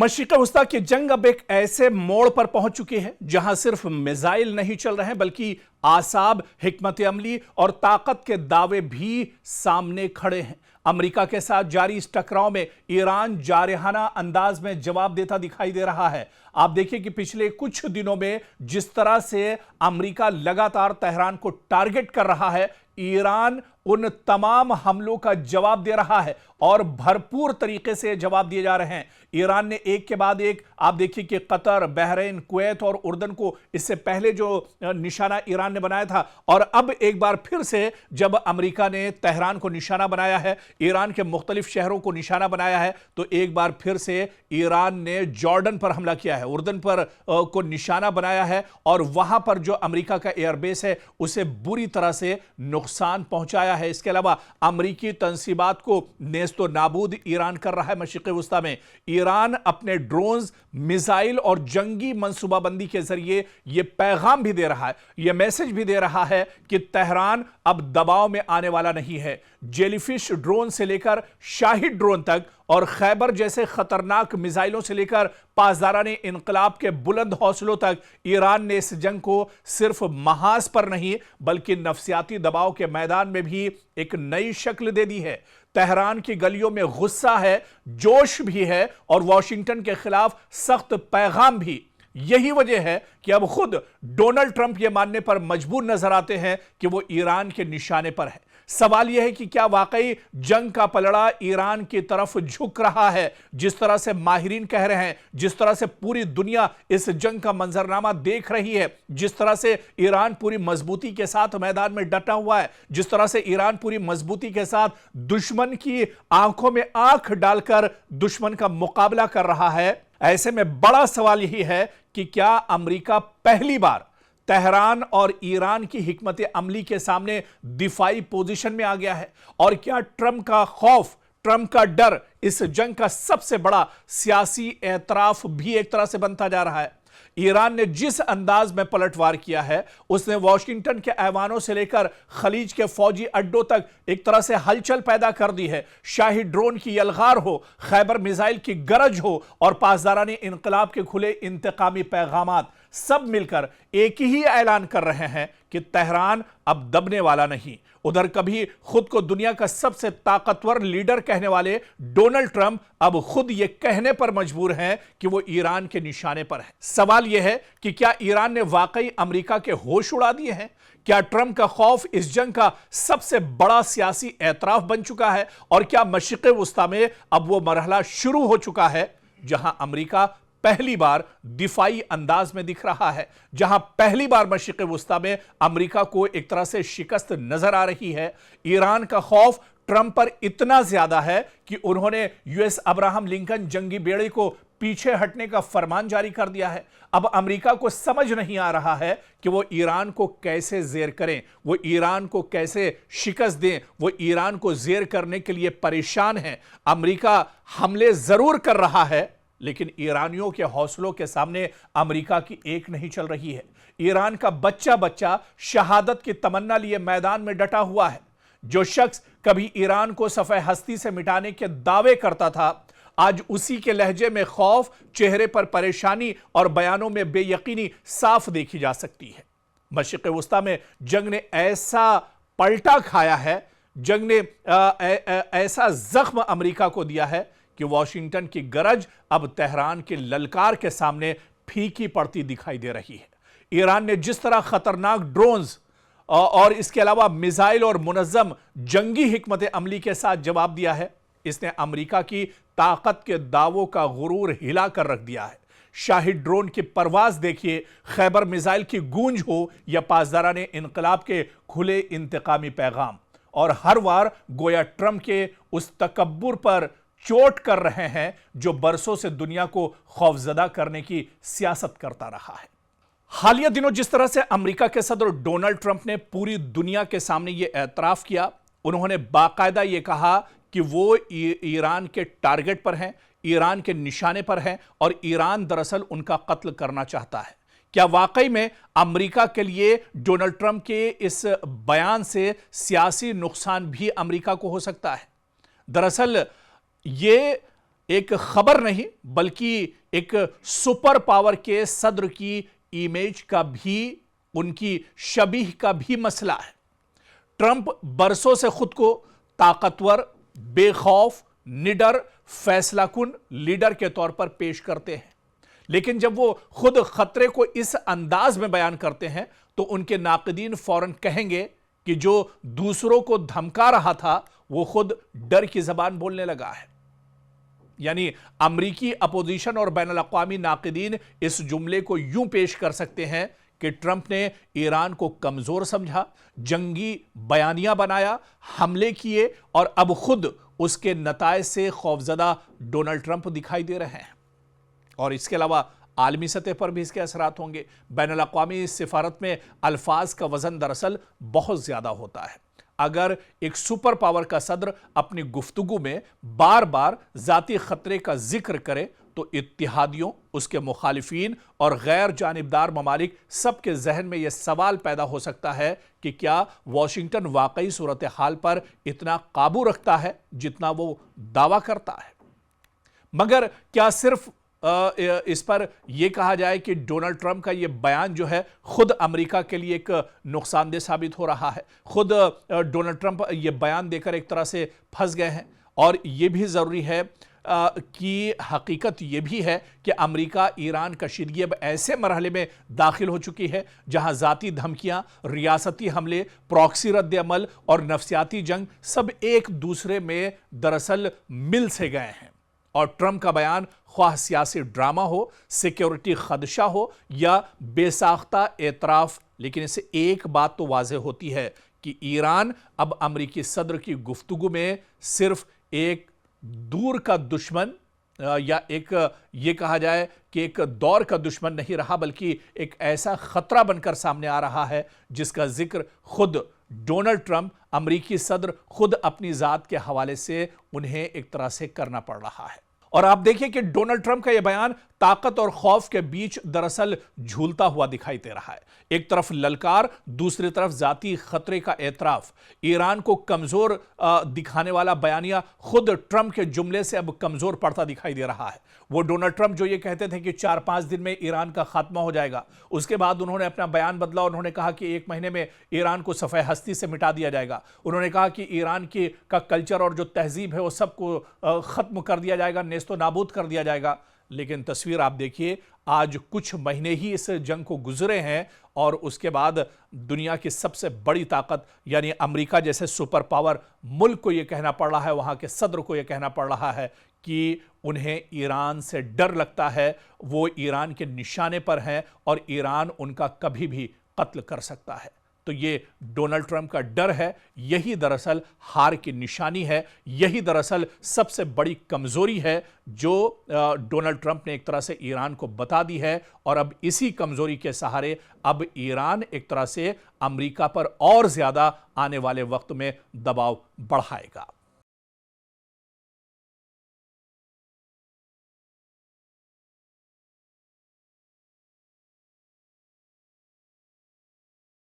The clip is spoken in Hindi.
मशरिक़ वस्ता की जंग अब एक ऐसे मोड़ पर पहुंच चुकी है जहां सिर्फ मिसाइल नहीं चल रहे हैं बल्कि आसाब, हिकमत अमली और ताकत के दावे भी सामने खड़े हैं। अमेरिका के साथ जारी इस टकराव में ईरान जारहाना अंदाज में जवाब देता दिखाई दे रहा है। आप देखिए कि पिछले कुछ दिनों में जिस तरह से अमेरिका लगातार तेहरान को टारगेट कर रहा है, ईरान उन तमाम हमलों का जवाब दे रहा है और भरपूर तरीके से जवाब दिए जा रहे हैं। ईरान ने एक के बाद एक, आप देखिए कि कतर, बहरीन, कुवैत और उर्दन को इससे पहले जो निशाना ईरान ने बनाया था, और अब एक बार फिर से जब अमेरिका ने तेहरान को निशाना बनाया है, ईरान के मुख्तलिफ शहरों को निशाना बनाया है, तो एक बार फिर से ईरान ने जॉर्डन पर हमला किया है, उर्दन पर को निशाना बनाया है और वहां पर जो अमेरिका का एयरबेस है उसे बुरी तरह से नुकसान पहुंचाया है। इसके अलावा अमेरिकी तंसीबात को नेस्तो नाबूद ईरान कर रहा है। मशरिक़ वस्ता में ईरान अपने ड्रोन्स, मिसाइल और जंगी मंसूबाबंदी के जरिए यह पैगाम भी दे रहा है, यह मैसेज भी दे रहा है कि तेहरान अब दबाव में आने वाला नहीं है। जेलीफिश ड्रोन से लेकर शाहिद ड्रोन तक और खैबर जैसे खतरनाक मिसाइलों से लेकर पासदाराने इनकलाब के बुलंद हौसलों तक ईरान ने इस जंग को सिर्फ महाज पर नहीं बल्कि नफसियाती दबाव के मैदान में भी एक नई शक्ल दे दी है। तेहरान की गलियों में गुस्सा है, जोश भी है और वॉशिंगटन के खिलाफ सख्त पैगाम भी। यही वजह है कि अब खुद डोनाल्ड ट्रंप यह मानने पर मजबूर नजर आते हैं कि वो ईरान के निशाने पर है। सवाल यह है कि क्या वाकई जंग का पलड़ा ईरान की तरफ झुक रहा है, जिस तरह से माहिरीन कह रहे हैं, जिस तरह से पूरी दुनिया इस जंग का मंजरनामा देख रही है, जिस तरह से ईरान पूरी मजबूती के साथ मैदान में डटा हुआ है, जिस तरह से ईरान पूरी मजबूती के साथ दुश्मन की आंखों में आंख डालकर दुश्मन का मुकाबला कर रहा है। ऐसे में बड़ा सवाल यही है कि क्या अमेरिका पहली बार तेहरान और ईरान की हिकमत अमली के सामने दिफाई पोजीशन में आ गया है, और क्या ट्रंप का खौफ, ट्रंप का डर इस जंग का सबसे बड़ा सियासी एतराफ भी एक तरह से बनता जा रहा है। ईरान ने जिस अंदाज में पलटवार किया है, उसने वॉशिंगटन के ऐवानों से लेकर खलीज के फौजी अड्डों तक एक तरह से हलचल पैदा कर दी है। शाही ड्रोन की यलगार हो, खैबर मिसाइल की गरज हो और पासदाराने इनकलाब के खुले इंतकामी पैगामात, सब मिलकर एक ही ऐलान कर रहे हैं कि तेहरान अब दबने वाला नहीं। उधर कभी खुद को दुनिया का सबसे ताकतवर लीडर कहने वाले डोनाल्ड ट्रंप अब खुद यह कहने पर मजबूर हैं कि वो ईरान के निशाने पर है। सवाल यह है कि क्या ईरान ने वाकई अमेरिका के होश उड़ा दिए हैं? क्या ट्रंप का खौफ इस जंग का सबसे बड़ा सियासी एतराफ बन चुका है? और क्या मशरिक़ वस्ता में अब वो मरहला शुरू हो चुका है जहां अमेरिका पहली बार दिफाई अंदाज में दिख रहा है, जहां पहली बार मशरिक़ वस्ता में अमेरिका को एक तरह से शिकस्त नजर आ रही है? ईरान का खौफ ट्रंप पर इतना ज्यादा है कि उन्होंने यूएस अब्राहम लिंकन जंगी बेड़े को पीछे हटने का फरमान जारी कर दिया है। अब अमेरिका को समझ नहीं आ रहा है कि वो ईरान को कैसे जेर करें, वो ईरान को कैसे शिकस्त दें। वो ईरान को जेर करने के लिए परेशान है। अमेरिका हमले जरूर कर रहा है, लेकिन ईरानियों के हौसलों के सामने अमेरिका की एक नहीं चल रही है। ईरान का बच्चा बच्चा शहादत की तमन्ना लिए मैदान में डटा हुआ है। जो शख्स कभी ईरान को सफ़े हस्ती से मिटाने के दावे करता था, आज उसी के लहजे में खौफ, चेहरे पर परेशानी और बयानों में बेयकीनी साफ देखी जा सकती है। मशरिक़ वस्ता में जंग ने ऐसा पलटा खाया है, जंग ने ऐसा जख्म अमेरिका को दिया है कि वॉशिंगटन की गरज अब तेहरान के ललकार के सामने फीकी पड़ती दिखाई दे रही है। ईरान ने जिस तरह खतरनाक ड्रोन्स और इसके अलावा मिसाइल और मुनज़्ज़म जंगी हिकमत अमली के साथ जवाब दिया है, इसने अमेरिका की ताकत के दावों का गुरूर हिला कर रख दिया है। शाहिद ड्रोन की परवाज देखिए, खैबर मिसाइल की गूंज हो या पासदाराने इनकलाब के खुले इंतकामी पैगाम, और हर बार गोया ट्रंप के उस तकब्बुर पर चोट कर रहे हैं जो बरसों से दुनिया को खौफजदा करने की सियासत करता रहा है। हालिया दिनों जिस तरह से अमेरिका के सदर डोनाल्ड ट्रंप ने पूरी दुनिया के सामने यह एतराफ किया, उन्होंने बाकायदा यह कहा कि वो ईरान के टारगेट पर हैं, ईरान के निशाने पर हैं और ईरान दरअसल उनका कत्ल करना चाहता है। क्या वाकई में अमेरिका के लिए डोनाल्ड ट्रंप के इस बयान से सियासी नुकसान भी अमेरिका को हो सकता है? दरअसल ये एक खबर नहीं बल्कि एक सुपर पावर के सद्र की इमेज का भी, उनकी शबीह का भी मसला है। ट्रंप बरसों से खुद को ताकतवर, बेखौफ, निडर, फैसलाकुन लीडर के तौर पर पेश करते हैं, लेकिन जब वो खुद खतरे को इस अंदाज में बयान करते हैं तो उनके नाक़दीन फौरन कहेंगे कि जो दूसरों को धमका रहा था वो खुद डर की जबान बोलने लगा है। यानी अमरीकी अपोजिशन और बैनुल अक़वामी नाक़दीन इस जुमले को यूं पेश कर सकते हैं कि ट्रंप ने ईरान को कमजोर समझा, जंगी बयानियां बनाया, हमले किए और अब खुद उसके नताए से खौफजदा डोनाल्ड ट्रंप दिखाई दे रहे हैं। और इसके अलावा आलमी सतह पर भी इसके असरात होंगे। बैनुल अक़वामी सिफारत में अल्फाज का वजन दरअसल बहुत ज्यादा होता है। अगर एक सुपर पावर का सदर अपनी गुफ्तगू में बार बार जाती खतरे का जिक्र करे तो इत्तिहादियों, उसके मुखालिफिन और गैर जानिबदार ममालिक सबके जहन में यह सवाल पैदा हो सकता है कि क्या वाशिंगटन वाकई सूरत हाल पर इतना काबू रखता है जितना वो दावा करता है। मगर क्या सिर्फ इस पर यह कहा जाए कि डोनाल्ड ट्रंप का यह बयान जो है खुद अमेरिका के लिए एक नुकसानदेह साबित हो रहा है। खुद डोनाल्ड ट्रंप यह बयान देकर एक तरह से फंस गए हैं। और यह भी ज़रूरी है कि हकीकत यह भी है कि अमेरिका ईरान कशीदगी अब ऐसे मरहले में दाखिल हो चुकी है जहां जाती धमकियां, रियासती हमले, प्रॉक्सी रद्द अमल और नफ्सियाती जंग सब एक दूसरे में दरअसल मिल से गए हैं। और ट्रंप का बयान ख्वाह सियासी ड्रामा हो, सिक्योरिटी खदशा हो या बेसाख्ता एतराफ, लेकिन इससे एक बात तो वाज़ेह होती है कि ईरान अब अमरीकी सदर की गुफ्तगू में सिर्फ एक दूर का दुश्मन या एक ये कहा जाए कि एक दौर का दुश्मन नहीं रहा, बल्कि एक ऐसा खतरा बनकर सामने आ रहा है जिसका जिक्र खुद डोनाल्ड ट्रंप, अमरीकी सदर, खुद अपनी जात के हवाले से उन्हें एक तरह से करना पड़ रहा है। और आप देखिए कि डोनाल्ड ट्रंप का यह बयान ताकत और खौफ के बीच दरअसल झूलता हुआ दिखाई दे रहा है। एक तरफ ललकार, दूसरी तरफ जाती खतरे का एतराफ। ईरान को कमजोर दिखाने वाला बयानिया खुद ट्रंप के जुमले से अब कमजोर पड़ता दिखाई दे रहा है। वो डोनाल्ड ट्रंप जो ये कहते थे कि 4-5 दिन में ईरान का खात्मा हो जाएगा, उसके बाद उन्होंने अपना बयान बदला। उन्होंने कहा कि 1 महीने में ईरान को सफ़े हस्ती से मिटा दिया जाएगा। उन्होंने कहा कि ईरान का कल्चर और जो तहजीब है वो सबको ख़त्म कर दिया जाएगा, नेस्तो नाबूद कर दिया जाएगा। लेकिन तस्वीर आप देखिए, आज कुछ महीने ही इस जंग को गुजरे हैं और उसके बाद दुनिया की सबसे बड़ी ताकत यानी अमेरिका जैसे सुपर पावर मुल्क को यह कहना पड़ रहा है, वहां के सदर को यह कहना पड़ रहा है कि उन्हें ईरान से डर लगता है, वो ईरान के निशाने पर हैं और ईरान उनका कभी भी कत्ल कर सकता है। तो ये डोनाल्ड ट्रंप का डर है, यही दरअसल हार की निशानी है, यही दरअसल सबसे बड़ी कमजोरी है जो डोनाल्ड ट्रंप ने एक तरह से ईरान को बता दी है। और अब इसी कमजोरी के सहारे अब ईरान एक तरह से अमेरिका पर और ज्यादा आने वाले वक्त में दबाव बढ़ाएगा।